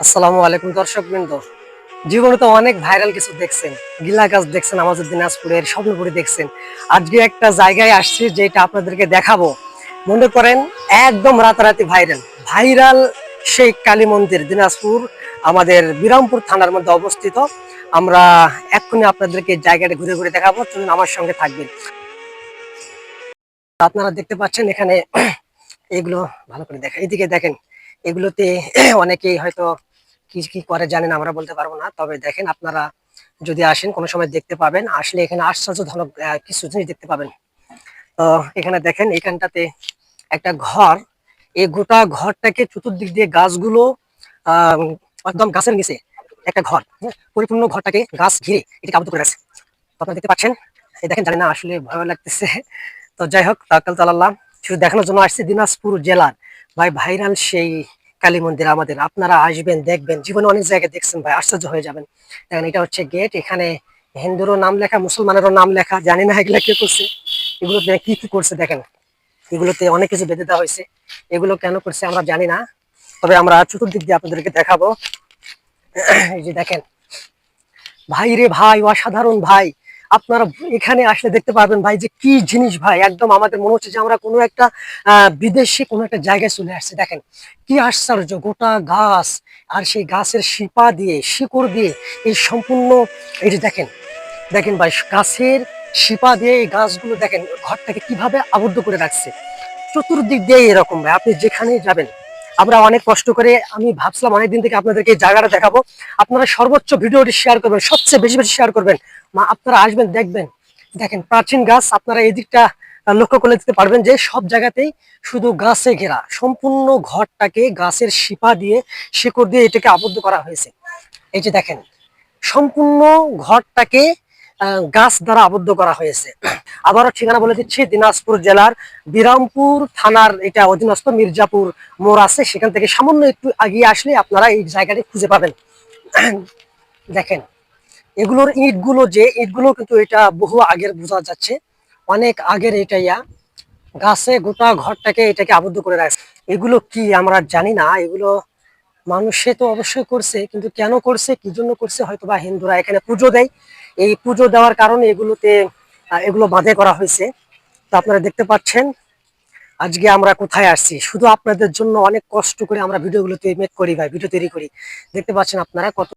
আসসালামু আলাইকুম দর্শকবৃন্দ। জীবনে তো অনেক ভাইরাল কিছু দেখছেন, গিলা গাছ দেখছেন, আমাদের দিনাজপুরের স্বপ্নপুরি দেখছেন। আজকে একটা জায়গায় আসছি যেটা আপনাদেরকে দেখাবো। মনে করেন একদম রাতারাতি ভাইরাল ভাইরাল সেই কালী মন্দির, দিনাজপুর আমাদের বিরামপুর থানার মধ্যে অবস্থিত। আমরা এক্ষুনি আপনাদেরকে জায়গাটা ঘুরে ঘুরে দেখাবো, চলুন আমার সঙ্গে থাকবেন। আপনারা দেখতে পাচ্ছেন এখানে এগুলো ভালো করে দেখেন, এইদিকে দেখেন। এগুলোতে অনেকেই হয়তো কি কি করে জানেন, আমরা বলতে পারবো না। তবে দেখেন, আপনারা যদি আসেন কোনো সময় দেখতে পাবেন, আসলে এখানে আশ্চর্যজনক কিছু জিনিস দেখতে পাবেন। তো এখানে দেখেন, এখানটাতে একটা ঘর, এই গোটা ঘরটাকে চতুর্দিক দিয়ে গাছগুলো আহ একদম গাছের নিচে একটা ঘর, হ্যাঁ, পরিপূর্ণ ঘরটাকে গাছ ঘিরে এটাকে আবদ্ধ করে আছে। তো আপনারা দেখতে পাচ্ছেন, এই দেখেন, জানি না আসলে ভয় লাগতেছে। তো যাই হোক, তাওয়াক্কাল আল্লাহ। শুধু দেখানোর জন্য আসছি দিনাজপুর জেলার ভাই ভাইরাল সেই কালী মন্দির আমাদের। আপনারা আসবেন, দেখবেন, জীবনে অনেক জায়গায় দেখছেন ভাই, আশ্চর্য হয়ে যাবেন। দেখেন, এটা হচ্ছে গেট। এখানে হিন্দুরও নাম লেখা, মুসলমানেরও নাম লেখা, জানি না এগুলা কে করছে, এগুলো কি কি করছে দেখেন। এগুলোতে অনেক কিছু বেঁধে দেওয়া হয়েছে, এগুলো কেন করছে আমরা জানি না। তবে আমরা চতুর্দিক দিয়ে আপনাদেরকে দেখাবো। এই যে দেখেন ভাই, রে ভাই, অসাধারণ ভাই। আপনারা এখানে আসলে দেখতে পারবেন ভাই যে কি জিনিস ভাই, একদম আমাদের মনে হচ্ছে যে আমরা কোনো একটা বিদেশি কোনো একটা জায়গায় চলে আসছে। দেখেন কি আশ্চর্য, গোটা গাছ, আর সেই গাছের শিপা দিয়ে, শিকড় দিয়ে এই সম্পূর্ণ, এই যে দেখেন, দেখেন ভাই, গাছের শিপা দিয়ে এই গাছগুলো দেখেন ঘরটাকে কিভাবে আবদ্ধ করে রাখছে। চতুর্দিক দিয়ে এরকম ভাই, আপনি যেখানেই যাবেন। আমরা অনেক কষ্ট করে, আমি ভাবছিলাম অনেকদিন থেকে আপনাদেরকে এই জায়গাটা দেখাবো। আপনারা সর্বোচ্চ ভিডিওটি শেয়ার করবেন, সবচেয়ে বেশি বেশি শেয়ার করবেন। আপনারা আসবেন, দেখবেন। দেখেন প্রাচীন গাছ, আপনারা এই দিকটা লক্ষ্য করে দিতে পারবেন যে সব জায়গাতেই শুধু গাছে ঘেরা, সম্পূর্ণ ঘরটাকে গাছের শিপা দিয়ে, শিকড় দিয়ে এটাকে আবদ্ধ করা হয়েছে। এই যে দেখেন, সম্পূর্ণ ঘরটাকে গাছ দ্বারা আবদ্ধ করা হয়েছে। আবারও ঠিকানা বলে দিচ্ছি, দিনাজপুর জেলার বিরামপুর থানার এটা অধীনস্থ মির্জাপুর মোড় আছে, সেখান থেকে সামান্য একটু আগিয়ে আসলে আপনারা এই জায়গাটি খুঁজে পাবেন। দেখেন এগুলোর ইটগুলো, যে ইটগুলো কিন্তু এটা বহু আগের বোঝা যাচ্ছে, অনেক আগের। এটা গাছে গোটা ঘরটাকে এটাকে আবদ্ধ করে রাখছে। এগুলো কি আমরা জানি না, এগুলো মানুষে তো অবশ্যই করছে, কিন্তু কেন করছে, কি জন্য করছে, হয়তো বা হিন্দুরা এখানে পুজো দেয়, এই পুজো দেওয়ার কারণে এগুলোতে এগুলো বাঁধে করা হয়েছে। তো আপনারা দেখতে পাচ্ছেন আজকে আমরা কোথায় আসছি, শুধু আপনাদের জন্য অনেক কষ্ট করে আমরা ভিডিওগুলো মেক করি ভাই, ভিডিও তৈরি করি। দেখতে পাচ্ছেন আপনারা কত